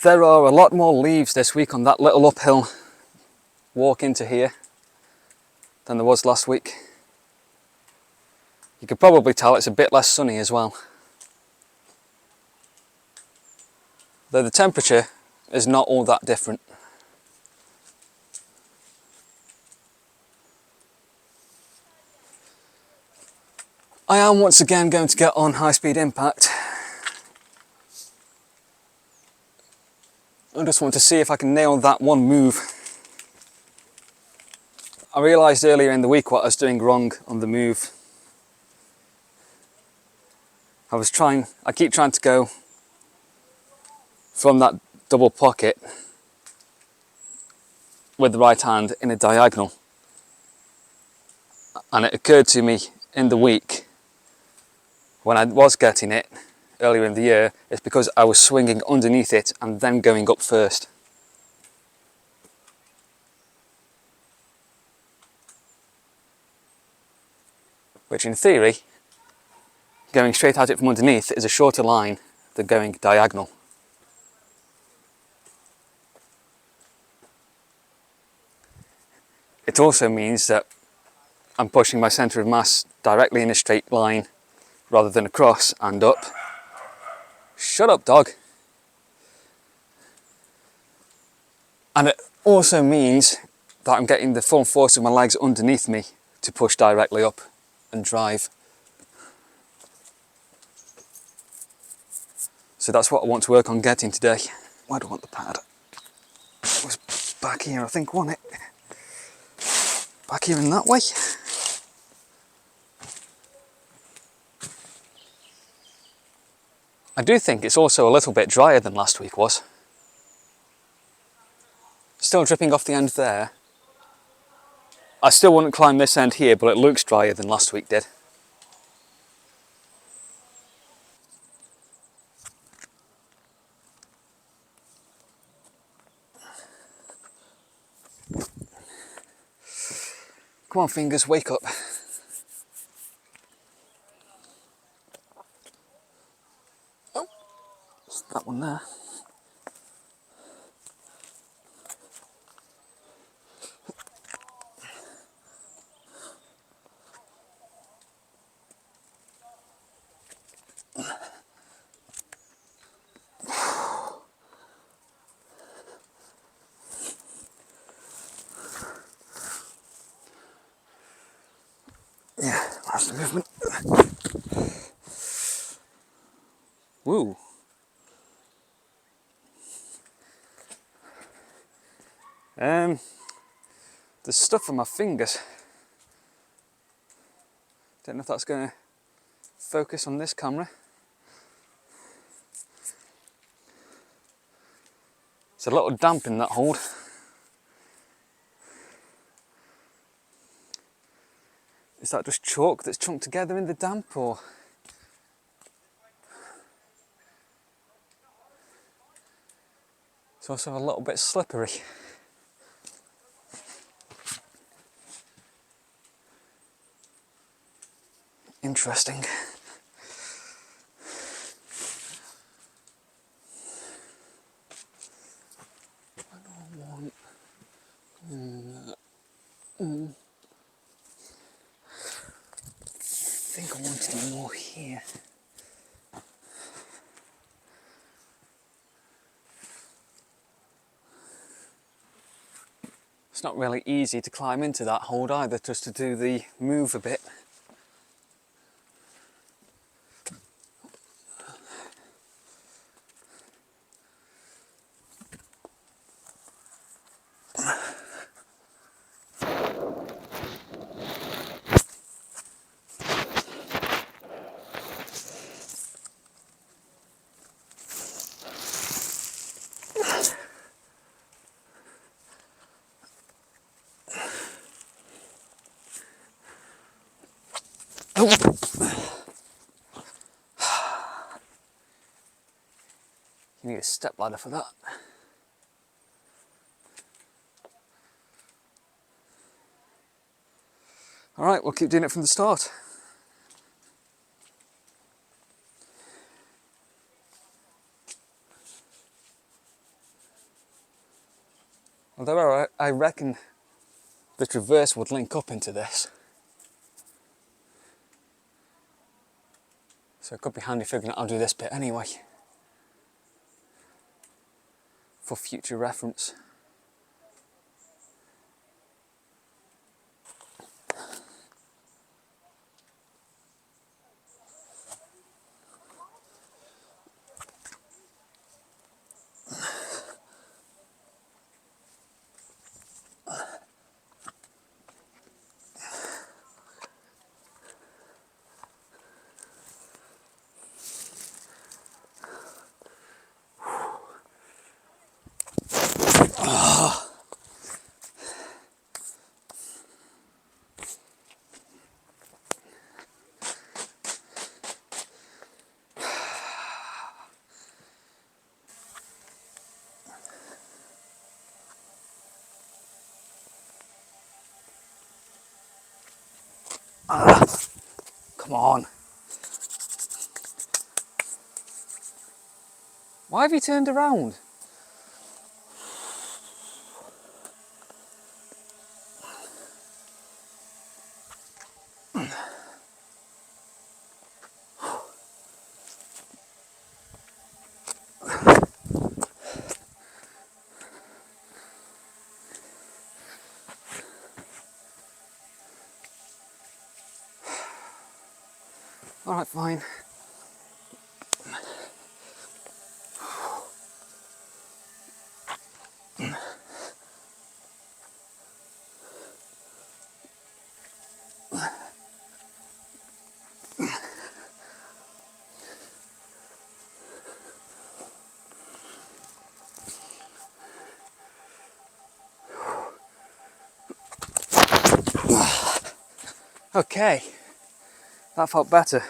There are a lot more leaves this week on that little uphill walk into here than there was last week. You could probably tell it's a bit less sunny as well. Though the temperature is not all that different. I am once again going to get on high speed impact. I just want to see if I can nail that one move. I realised earlier in the week what I was doing wrong on the move. I keep trying to go from that double pocket with the right hand in a diagonal. And it occurred to me in the week when I was getting it earlier in the year, it's because I was swinging underneath it and then going up first. Which in theory, going straight at it from underneath is a shorter line than going diagonal. It also means that I'm pushing my centre of mass directly in a straight line rather than across and up. Shut up, dog. And it also means that I'm getting the full force of my legs underneath me to push directly up and drive. So that's what I want to work on getting today. Where do I want the pad? It was back here, I think, wasn't it? Back here in that way. I do think it's also a little bit drier than last week was. Still dripping off the end there. I still wouldn't climb this end here, but it looks drier than last week did. Come on, fingers, wake up. Oh, it's that one there. Yeah, that's the movement. Woo. There's stuff on my fingers. Don't know if that's going to focus on this camera. It's a little damp in that hold. Is that just chalk that's chunked together in the damp, or? It's also a little bit slippery. Interesting. I don't want... I think I want to do more here. It's not really easy to climb into that hold either, just to do the move a bit. You need a step ladder for that. Alright, we'll keep doing it from the start. Although I reckon the traverse would link up into this. So it could be handy figuring out how to do this bit anyway. For future reference. Come on. Why have you turned around? Alright, fine. Okay, that felt better.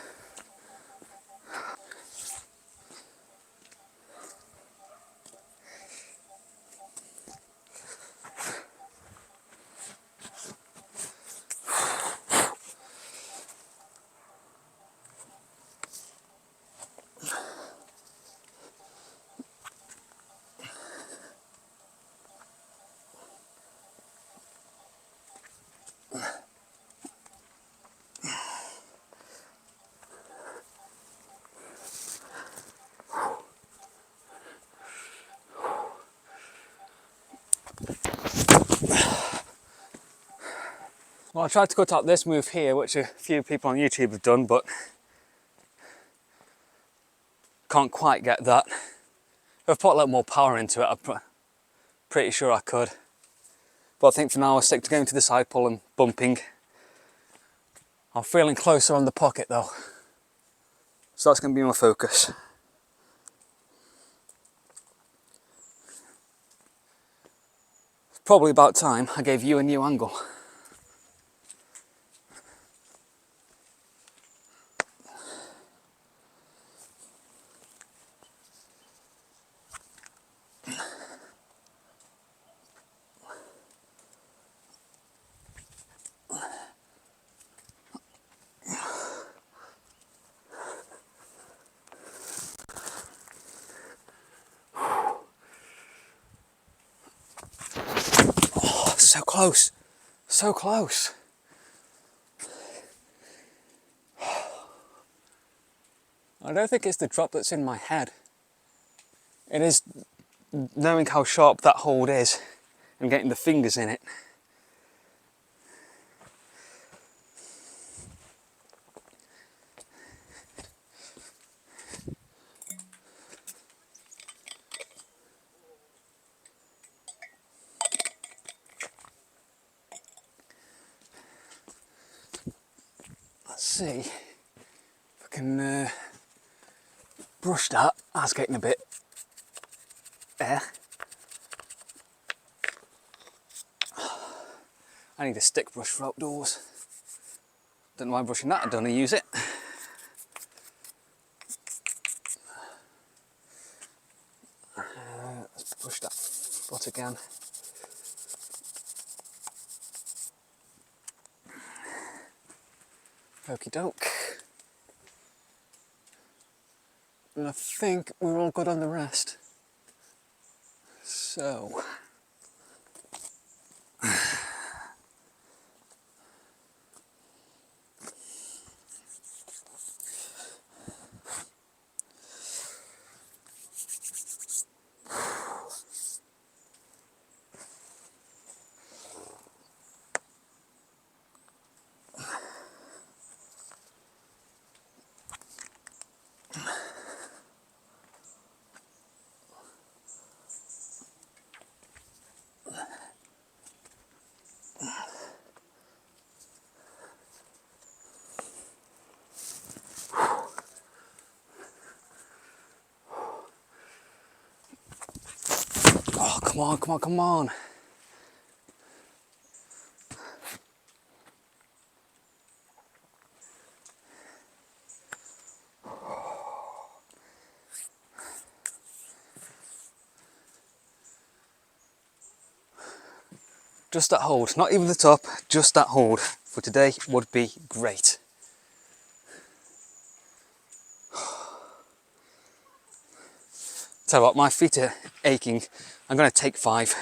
Well, I tried to cut out this move here, which a few people on YouTube have done, but can't quite get that. If I put a little more power into it, I'm pretty sure I could. But I think for now I'll stick to going to the side pull and bumping. I'm feeling closer on the pocket though. So that's going to be my focus. It's probably about time I gave you a new angle. So close, so close. I don't think it's the drop that's in my head. It is knowing how sharp that hold is and getting the fingers in it. Let's see if I can brush that. That's getting a bit there. I need a stick brush for outdoors. Don't know why I'm brushing that, I don't use it. Let's brush that foot again. Okie doke. And I think we're all good on the rest. So, Come on, come on, come on. Just that hold, not even the top, just that hold for today would be great. Tell you what, my feet are aching. I'm going to take 5.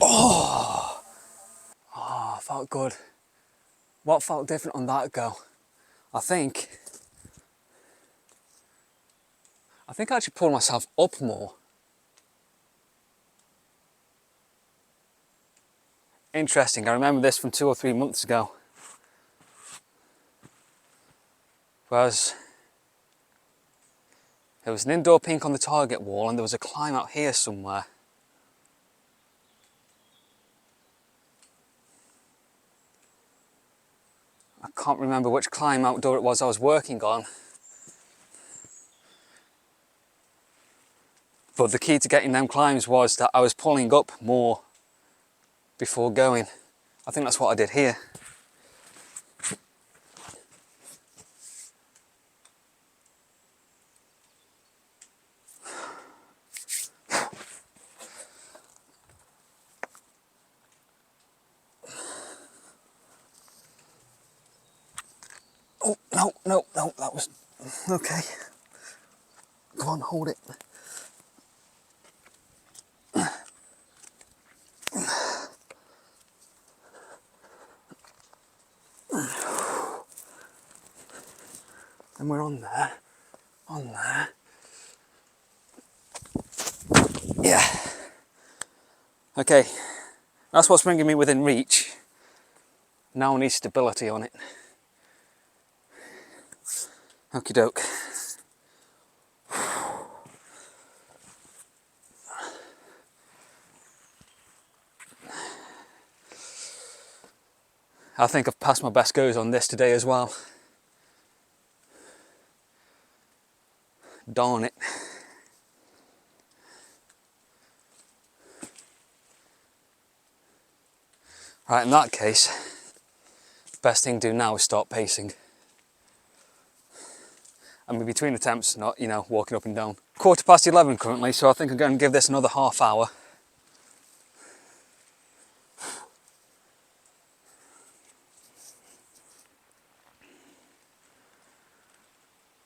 Oh, felt good. What felt different on that go? I think I actually pulled myself up more. Interesting, I remember this from 2 or 3 months ago. Whereas there was an indoor pink on the target wall and there was a climb out here somewhere. I can't remember which climb outdoor it was I was working on. But the key to getting them climbs was that I was pulling up more before going. I think that's what I did here. Oh, no, no, no, that was... Okay. Come on, hold it. And we're on there. On there. Yeah. Okay. That's what's bringing me within reach. Now I need stability on it. Okie doke. I think I've passed my best goes on this today as well. Darn it. Right, in that case, best thing to do now is start pacing. I'm in between attempts, not, you know, walking up and down. 11:15 currently, so I think I'm going to give this another half hour.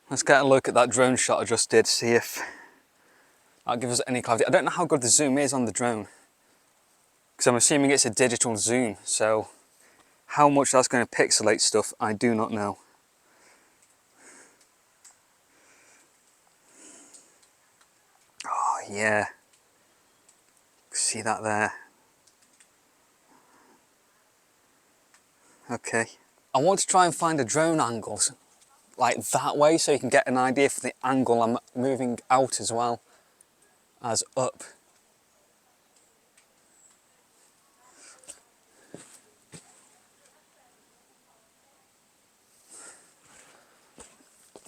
Let's get a look at that drone shot I just did, see if that gives us any clarity. I don't know how good the zoom is on the drone, because I'm assuming it's a digital zoom, so how much that's going to pixelate stuff, I do not know. Oh yeah, see that there. Okay. I want to try and find a drone angle like that way, so you can get an idea for the angle I'm moving out as well as up.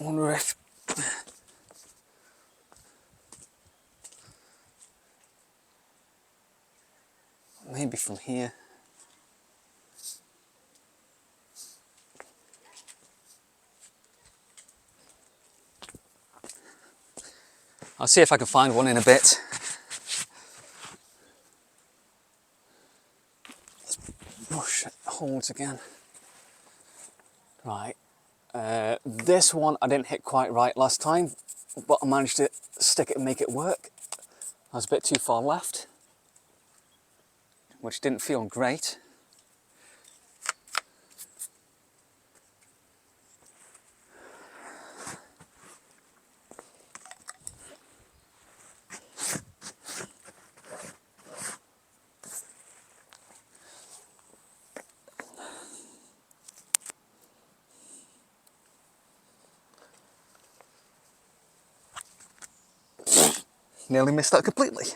I wonder if maybe from here. I'll see if I can find one in a bit. Let's push holds again. Right, this one I didn't hit quite right last time, but I managed to stick it and make it work. I was a bit too far left, which didn't feel great. Nearly missed that completely.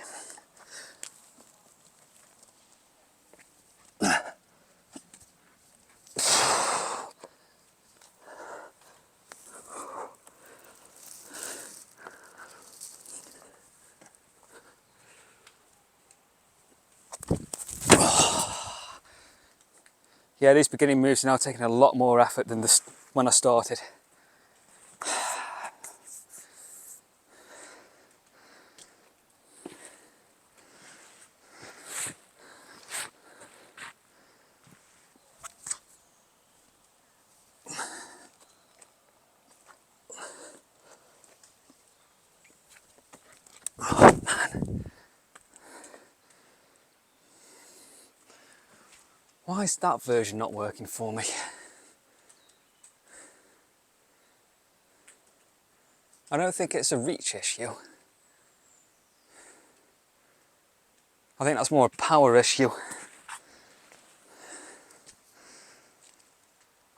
Yeah, these beginning moves are now taking a lot more effort than when I started. Why is that version not working for me? I don't think it's a reach issue. I think that's more a power issue.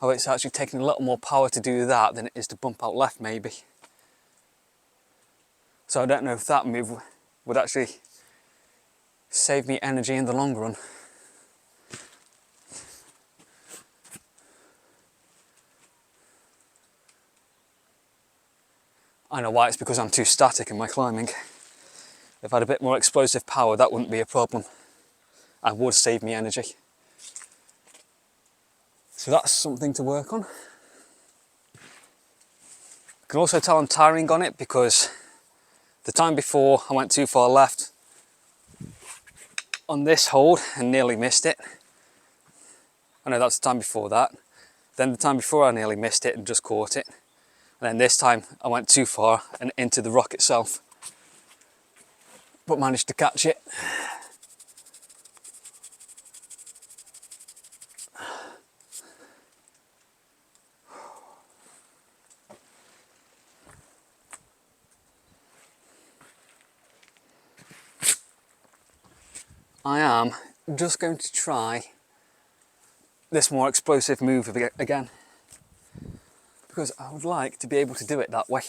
Oh, it's actually taking a lot more power to do that than it is to bump out left, maybe. So I don't know if that move would actually save me energy in the long run. I know why, it's because I'm too static in my climbing. If I had a bit more explosive power, that wouldn't be a problem. And would save me energy. So that's something to work on. I can also tell I'm tiring on it because the time before I went too far left on this hold and nearly missed it. I know that's the time before that. Then the time before I nearly missed it and just caught it. And then this time I went too far and into the rock itself, but managed to catch it. I am just going to try this more explosive move again, because I would like to be able to do it that way.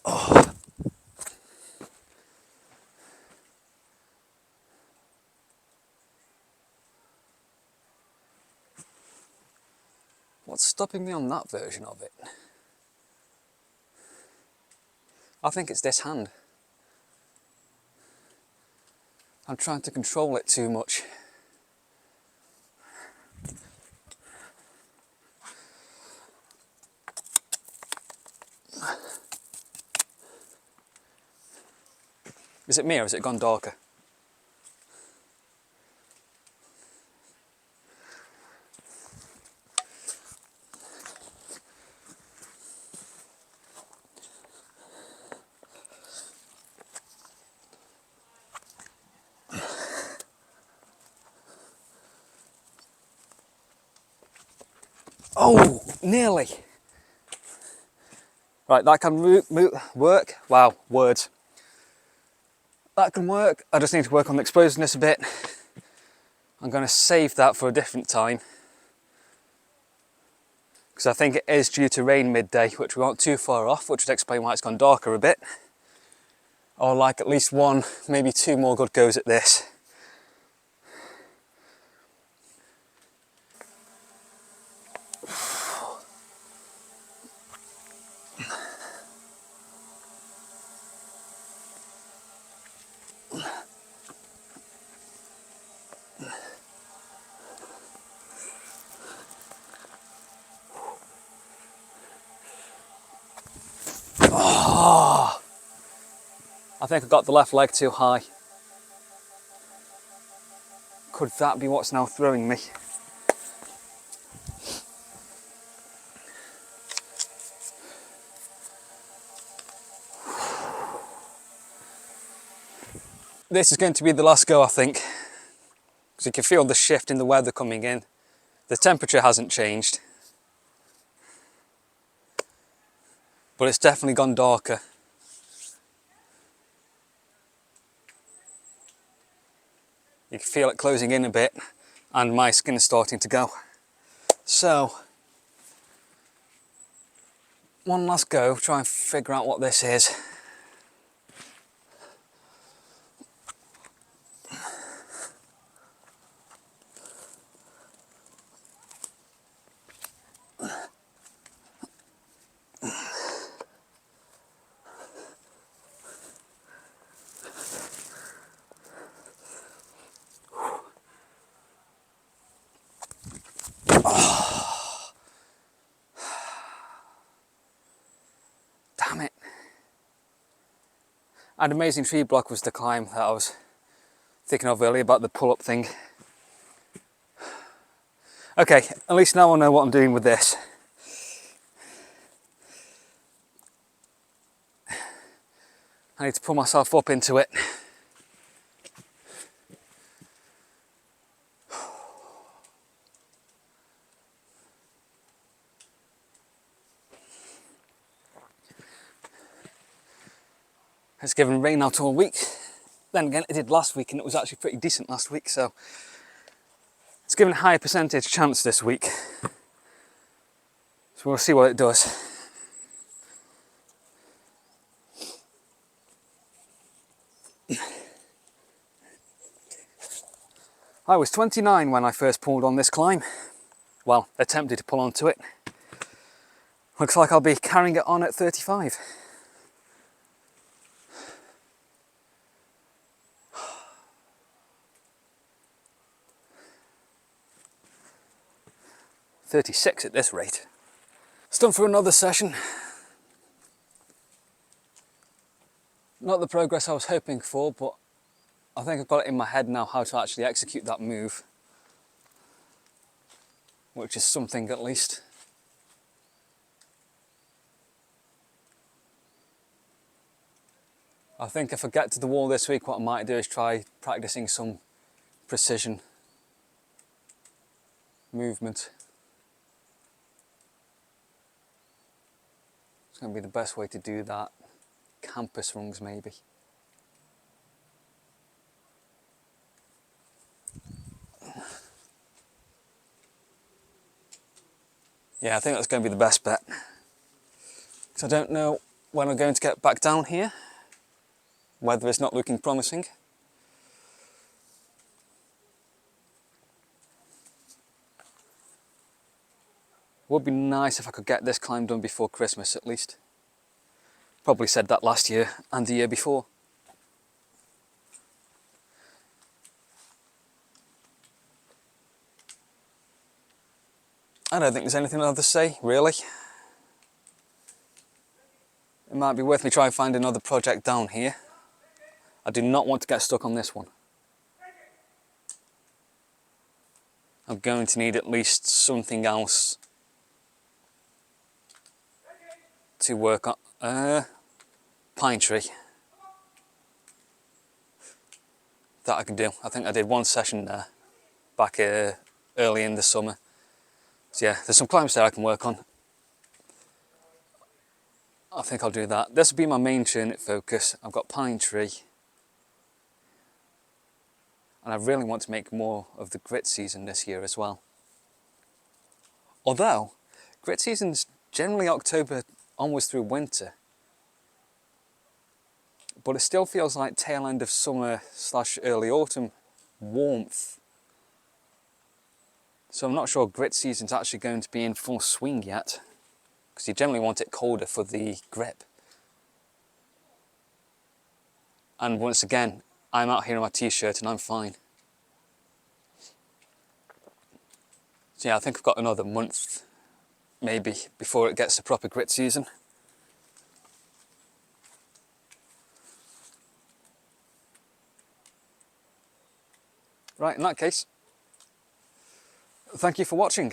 Oh. What's stopping me on that version of it? I think it's this hand. I'm trying to control it too much. Is it me or has it gone darker? Oh, nearly. Right, that can work. Wow, words. That can work. I just need to work on the explosiveness a bit. I'm going to save that for a different time, because I think it is due to rain midday, which we aren't too far off, which would explain why it's gone darker a bit. I'll like at least one, maybe two more good goes at this. Oh, I think I got the left leg too high. Could that be what's now throwing me? This is going to be the last go, I think, because you can feel the shift in the weather coming in. The temperature hasn't changed, but it's definitely gone darker. You can feel it closing in a bit and my skin is starting to go. So, one last go, try and figure out what this is. Damn it. And amazing tree block was the climb that I was thinking of earlier about the pull-up thing. Okay, at least now I know what I'm doing with this. I need to pull myself up into it. It's given rain out all week. Then again, it did last week and it was actually pretty decent last week, so it's given a higher percentage chance this week. So we'll see what it does. I was 29 when I first pulled on this climb. Well, attempted to pull onto it. Looks like I'll be carrying it on at 35. .36 at this rate. It's done for another session. Not the progress I was hoping for, but I think I've got it in my head now how to actually execute that move. Which is something at least. I think if I get to the wall this week, what I might do is try practicing some precision movement. It's going to be the best way to do that. Campus rungs maybe. Yeah, I think that's going to be the best bet. Because I don't know when I'm going to get back down here. Weather is not looking promising. Would be nice if I could get this climb done before Christmas at least. Probably said that last year and the year before. I don't think there's anything else to say, really. It might be worth me trying to find another project down here. I do not want to get stuck on this one. I'm going to need at least something else to work on. Pine tree. That I can do. I think I did one session there back early in the summer. So yeah, there's some climbs there I can work on. I think I'll do that. This will be my main Churnet focus. I've got pine tree. And I really want to make more of the grit season this year as well. Although, grit season's generally October onwards through winter. But it still feels like tail end of summer / early autumn warmth. So I'm not sure grit season's actually going to be in full swing yet. Because you generally want it colder for the grip. And once again, I'm out here in my t-shirt and I'm fine. So yeah, I think I've got another month, maybe, before it gets to proper grit season. Right, in that case, thank you for watching.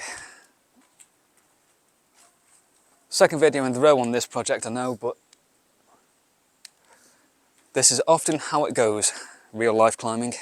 Second video in the row on this project, I know, but this is often how it goes, real life climbing.